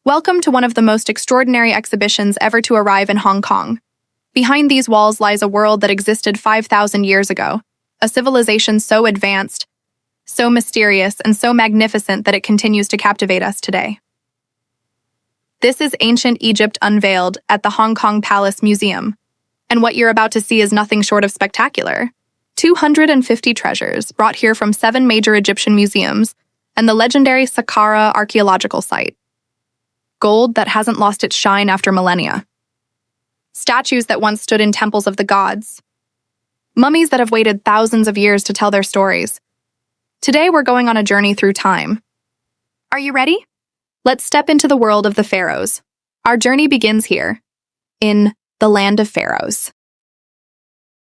Welcome to one of the most extraordinary exhibitions ever to arrive in Hong Kong. Behind these walls lies a world that existed 5,000 years ago, a civilization so advanced, so mysterious, and so magnificent that it continues to captivate us today. This is Ancient Egypt Unveiled at the Hong Kong Palace Museum, and what you're about to see is nothing short of spectacular. 250 treasures brought here from 7 major Egyptian museums and the legendary Saqqara archaeological site. Gold that hasn't lost its shine after millennia. Statues that once stood in temples of the gods. Mummies that have waited thousands of years to tell their stories. Today we're going on a journey through time. Are you ready? Let's step into the world of the pharaohs. Our journey begins here, in the Land of Pharaohs.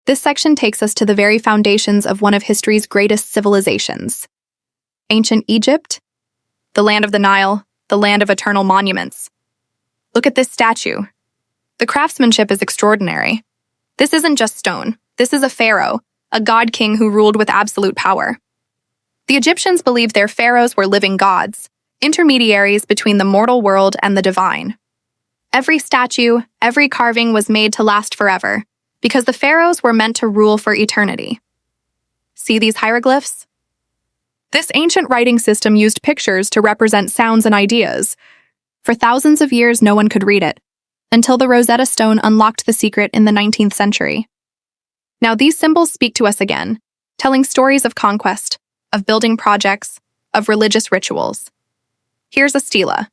This section takes us to the very foundations of one of history's greatest civilizations. Ancient Egypt, the land of the Nile, the land of eternal monuments. Look at this statue. The craftsmanship is extraordinary. This isn't just stone. This is a pharaoh, a god king who ruled with absolute power. The Egyptians believed their pharaohs were living gods, intermediaries between the mortal world and the divine. Every statue, every carving was made to last forever, because the pharaohs were meant to rule for eternity. See these hieroglyphs? This ancient writing system used pictures to represent sounds and ideas. For thousands of years, no one could read it, until the Rosetta Stone unlocked the secret in the 19th century. Now these symbols speak to us again, telling stories of conquest, of building projects, of religious rituals. Here's a stela,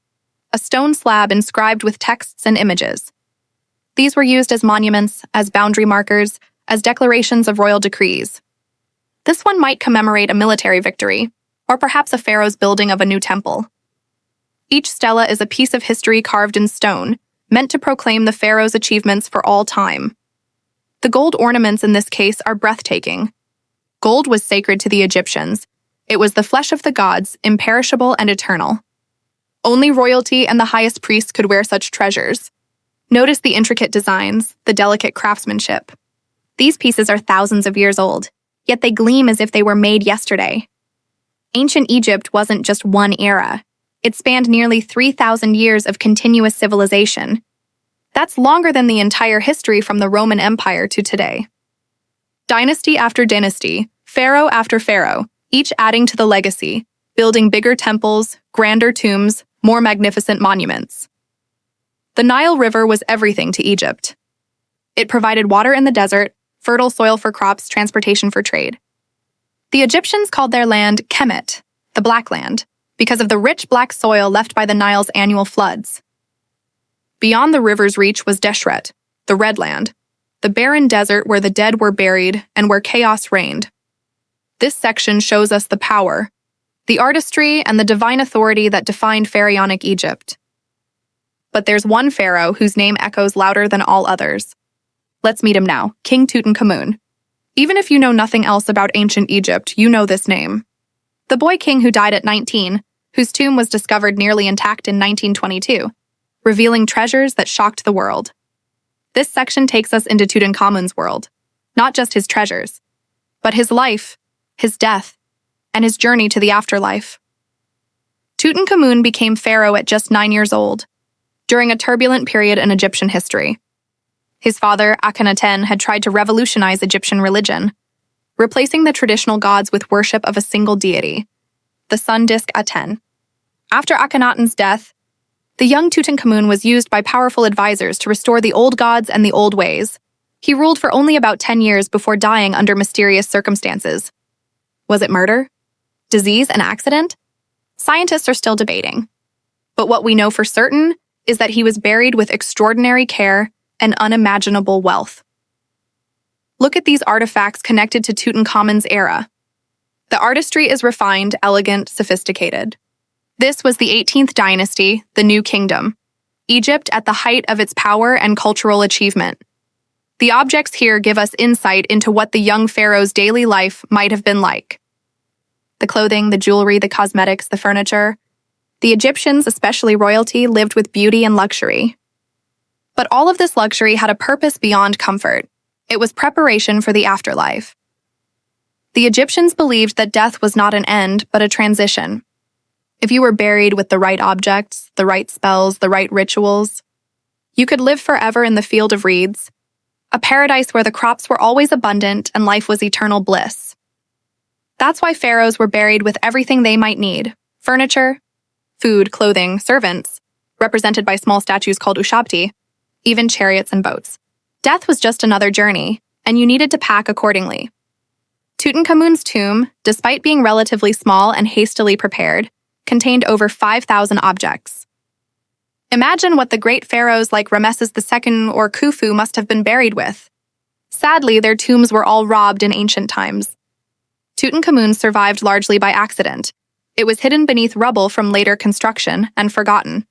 a stone slab inscribed with texts and images. These were used as monuments, as boundary markers, as declarations of royal decrees. This one might commemorate a military victory, or perhaps a pharaoh's building of a new temple. Each stela is a piece of history carved in stone, meant to proclaim the pharaoh's achievements for all time. The gold ornaments in this case are breathtaking. Gold was sacred to the Egyptians. It was the flesh of the gods, imperishable and eternal. Only royalty and the highest priests could wear such treasures. Notice the intricate designs, the delicate craftsmanship. These pieces are thousands of years old, yet they gleam as if they were made yesterday. Ancient Egypt wasn't just one era. It spanned nearly 3,000 years of continuous civilization. That's longer than the entire history from the Roman Empire to today. Dynasty after dynasty, pharaoh after pharaoh, each adding to the legacy, building bigger temples, grander tombs, more magnificent monuments. The Nile River was everything to Egypt. It provided water in the desert, fertile soil for crops, transportation for trade. The Egyptians called their land Kemet, the Black Land, because of the rich black soil left by the Nile's annual floods. Beyond the river's reach was Deshret, the Red Land, the barren desert where the dead were buried and where chaos reigned. This section shows us the power, the artistry, and the divine authority that defined pharaonic Egypt. But there's one pharaoh whose name echoes louder than all others. Let's meet him now, King Tutankhamun. Even if you know nothing else about ancient Egypt, you know this name. The boy king who died at 19, whose tomb was discovered nearly intact in 1922, revealing treasures that shocked the world. This section takes us into Tutankhamun's world, not just his treasures, but his life, his death, and his journey to the afterlife. Tutankhamun became pharaoh at just 9 years old, during a turbulent period in Egyptian history. His father, Akhenaten, had tried to revolutionize Egyptian religion, replacing the traditional gods with worship of a single deity, the sun disk Aten. After Akhenaten's death, the young Tutankhamun was used by powerful advisors to restore the old gods and the old ways. He ruled for only about 10 years before dying under mysterious circumstances. Was it murder? Disease? An accident? Scientists are still debating. But what we know for certain is that he was buried with extraordinary care and unimaginable wealth. Look at these artifacts connected to Tutankhamun's era. The artistry is refined, elegant, sophisticated. This was the 18th dynasty, the New Kingdom, Egypt at the height of its power and cultural achievement. The objects here give us insight into what the young pharaoh's daily life might have been like. The clothing, the jewelry, the cosmetics, the furniture. The Egyptians, especially royalty, lived with beauty and luxury. But all of this luxury had a purpose beyond comfort. It was preparation for the afterlife. The Egyptians believed that death was not an end, but a transition. If you were buried with the right objects, the right spells, the right rituals, you could live forever in the field of reeds, a paradise where the crops were always abundant and life was eternal bliss. That's why pharaohs were buried with everything they might need: furniture, food, clothing, servants, represented by small statues called ushabti, even chariots and boats. Death was just another journey, and you needed to pack accordingly. Tutankhamun's tomb, despite being relatively small and hastily prepared, contained over 5,000 objects. Imagine what the great pharaohs like Ramesses II or Khufu must have been buried with. Sadly, their tombs were all robbed in ancient times. Tutankhamun survived largely by accident. It was hidden beneath rubble from later construction and forgotten.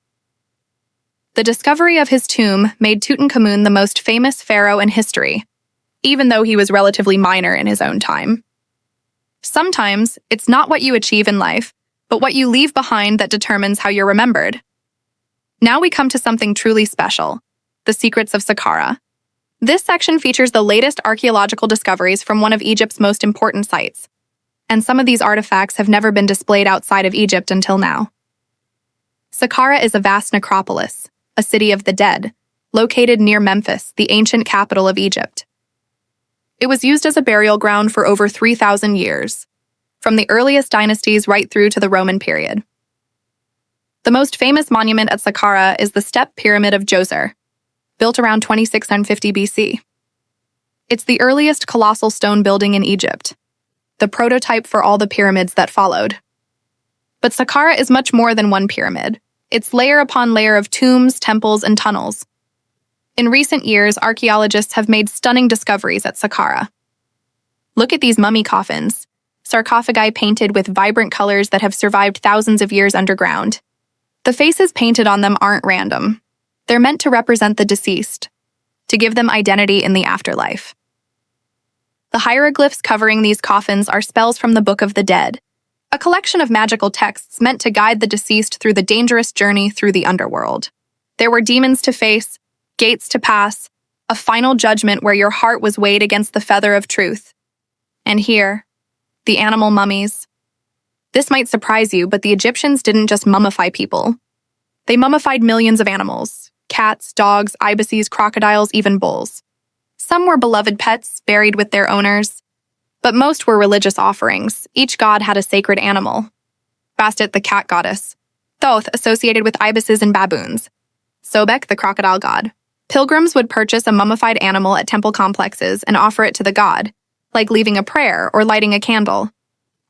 The discovery of his tomb made Tutankhamun the most famous pharaoh in history, even though he was relatively minor in his own time. Sometimes, it's not what you achieve in life, but what you leave behind that determines how you're remembered. Now we come to something truly special: the Secrets of Saqqara. This section features the latest archaeological discoveries from one of Egypt's most important sites, and some of these artifacts have never been displayed outside of Egypt until now. Saqqara is a vast necropolis, a city of the dead, located near Memphis, the ancient capital of Egypt. It was used as a burial ground for over 3,000 years, from the earliest dynasties right through to the Roman period. The most famous monument at Saqqara is the Step Pyramid of Djoser, built around 2650 BC. It's the earliest colossal stone building in Egypt, the prototype for all the pyramids that followed. But Saqqara is much more than one pyramid. It's layer upon layer of tombs, temples, and tunnels. In recent years, archaeologists have made stunning discoveries at Saqqara. Look at these mummy coffins, sarcophagi painted with vibrant colors that have survived thousands of years underground. The faces painted on them aren't random. They're meant to represent the deceased, to give them identity in the afterlife. The hieroglyphs covering these coffins are spells from the Book of the Dead, a collection of magical texts meant to guide the deceased through the dangerous journey through the underworld. There were demons to face, gates to pass, a final judgment where your heart was weighed against the feather of truth. And here, the animal mummies. This might surprise you, but the Egyptians didn't just mummify people. They mummified millions of animals: cats, dogs, ibises, crocodiles, even bulls. Some were beloved pets, buried with their owners, but most were religious offerings. Each god had a sacred animal. Bastet, the cat goddess. Thoth, associated with ibises and baboons. Sobek, the crocodile god. Pilgrims would purchase a mummified animal at temple complexes and offer it to the god, like leaving a prayer or lighting a candle.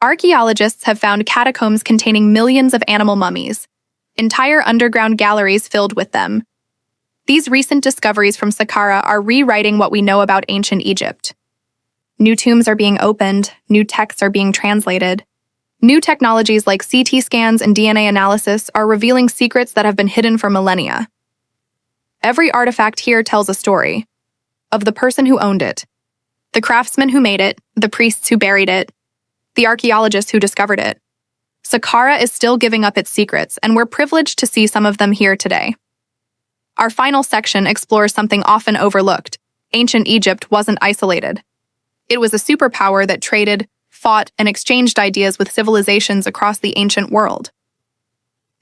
Archaeologists have found catacombs containing millions of animal mummies, entire underground galleries filled with them. These recent discoveries from Saqqara are rewriting what we know about ancient Egypt. New tombs are being opened, new texts are being translated. New technologies like CT scans and DNA analysis are revealing secrets that have been hidden for millennia. Every artifact here tells a story of the person who owned it, the craftsmen who made it, the priests who buried it, the archaeologists who discovered it. Saqqara is still giving up its secrets, and we're privileged to see some of them here today. Our final section explores something often overlooked. Ancient Egypt wasn't isolated. It was a superpower that traded, fought, and exchanged ideas with civilizations across the ancient world.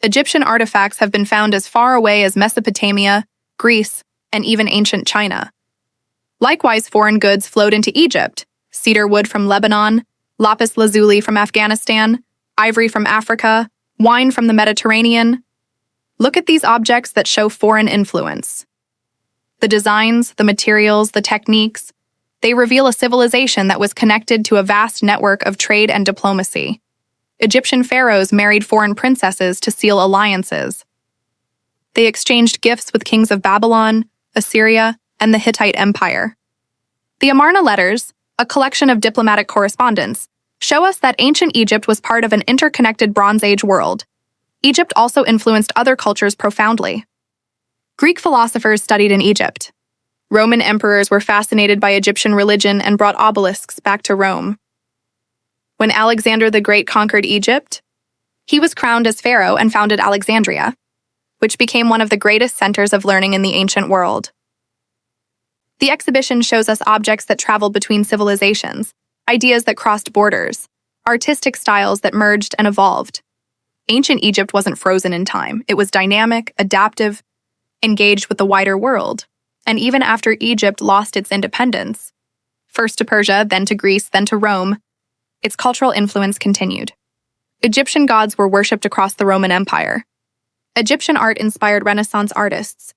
Egyptian artifacts have been found as far away as Mesopotamia, Greece, and even ancient China. Likewise, foreign goods flowed into Egypt: cedar wood from Lebanon, lapis lazuli from Afghanistan, ivory from Africa, wine from the Mediterranean. Look at these objects that show foreign influence. The designs, the materials, the techniques, they reveal a civilization that was connected to a vast network of trade and diplomacy. Egyptian pharaohs married foreign princesses to seal alliances. They exchanged gifts with kings of Babylon, Assyria, and the Hittite Empire. The Amarna letters, a collection of diplomatic correspondence, show us that ancient Egypt was part of an interconnected Bronze Age world. Egypt also influenced other cultures profoundly. Greek philosophers studied in Egypt. Roman emperors were fascinated by Egyptian religion and brought obelisks back to Rome. When Alexander the Great conquered Egypt, he was crowned as pharaoh and founded Alexandria, which became one of the greatest centers of learning in the ancient world. The exhibition shows us objects that traveled between civilizations, ideas that crossed borders, artistic styles that merged and evolved. Ancient Egypt wasn't frozen in time. It was dynamic, adaptive, engaged with the wider world. And even after Egypt lost its independence, first to Persia, then to Greece, then to Rome, its cultural influence continued. Egyptian gods were worshipped across the Roman Empire. Egyptian art inspired Renaissance artists.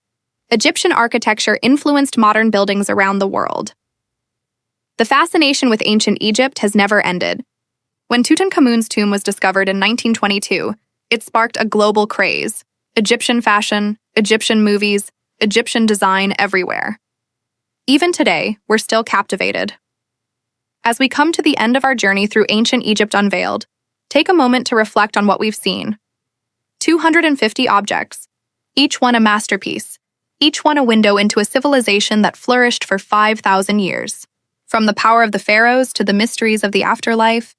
Egyptian architecture influenced modern buildings around the world. The fascination with ancient Egypt has never ended. When Tutankhamun's tomb was discovered in 1922, it sparked a global craze. Egyptian fashion, Egyptian movies, Egyptian design everywhere. Even today, we're still captivated. As we come to the end of our journey through ancient Egypt Unveiled, take a moment to reflect on what we've seen. 250 objects, each one a masterpiece, each one a window into a civilization that flourished for 5,000 years. From the power of the pharaohs to the mysteries of the afterlife,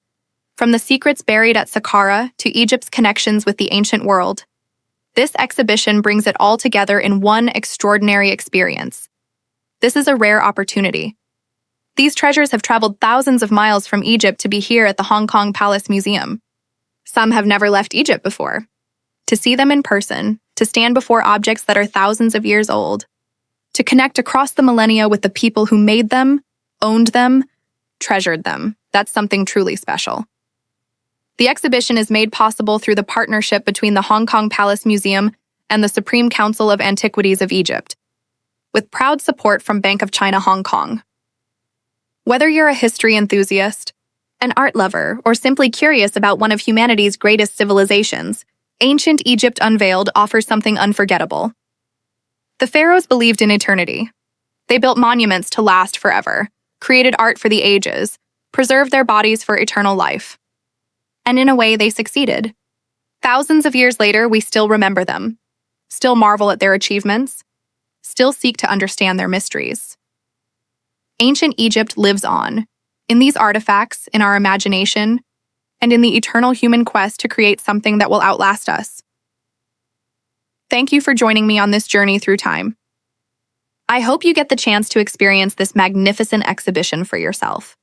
from the secrets buried at Saqqara to Egypt's connections with the ancient world, this exhibition brings it all together in one extraordinary experience. This is a rare opportunity. These treasures have traveled thousands of miles from Egypt to be here at the Hong Kong Palace Museum. Some have never left Egypt before. To see them in person, to stand before objects that are thousands of years old, to connect across the millennia with the people who made them, owned them, treasured them, that's something truly special. The exhibition is made possible through the partnership between the Hong Kong Palace Museum and the Supreme Council of Antiquities of Egypt, with proud support from Bank of China Hong Kong. Whether you're a history enthusiast, an art lover, or simply curious about one of humanity's greatest civilizations, Ancient Egypt Unveiled offers something unforgettable. The pharaohs believed in eternity. They built monuments to last forever, created art for the ages, preserved their bodies for eternal life. And in a way, they succeeded. Thousands of years later, we still remember them, still marvel at their achievements, still seek to understand their mysteries. Ancient Egypt lives on, in these artifacts, in our imagination, and in the eternal human quest to create something that will outlast us. Thank you for joining me on this journey through time. I hope you get the chance to experience this magnificent exhibition for yourself.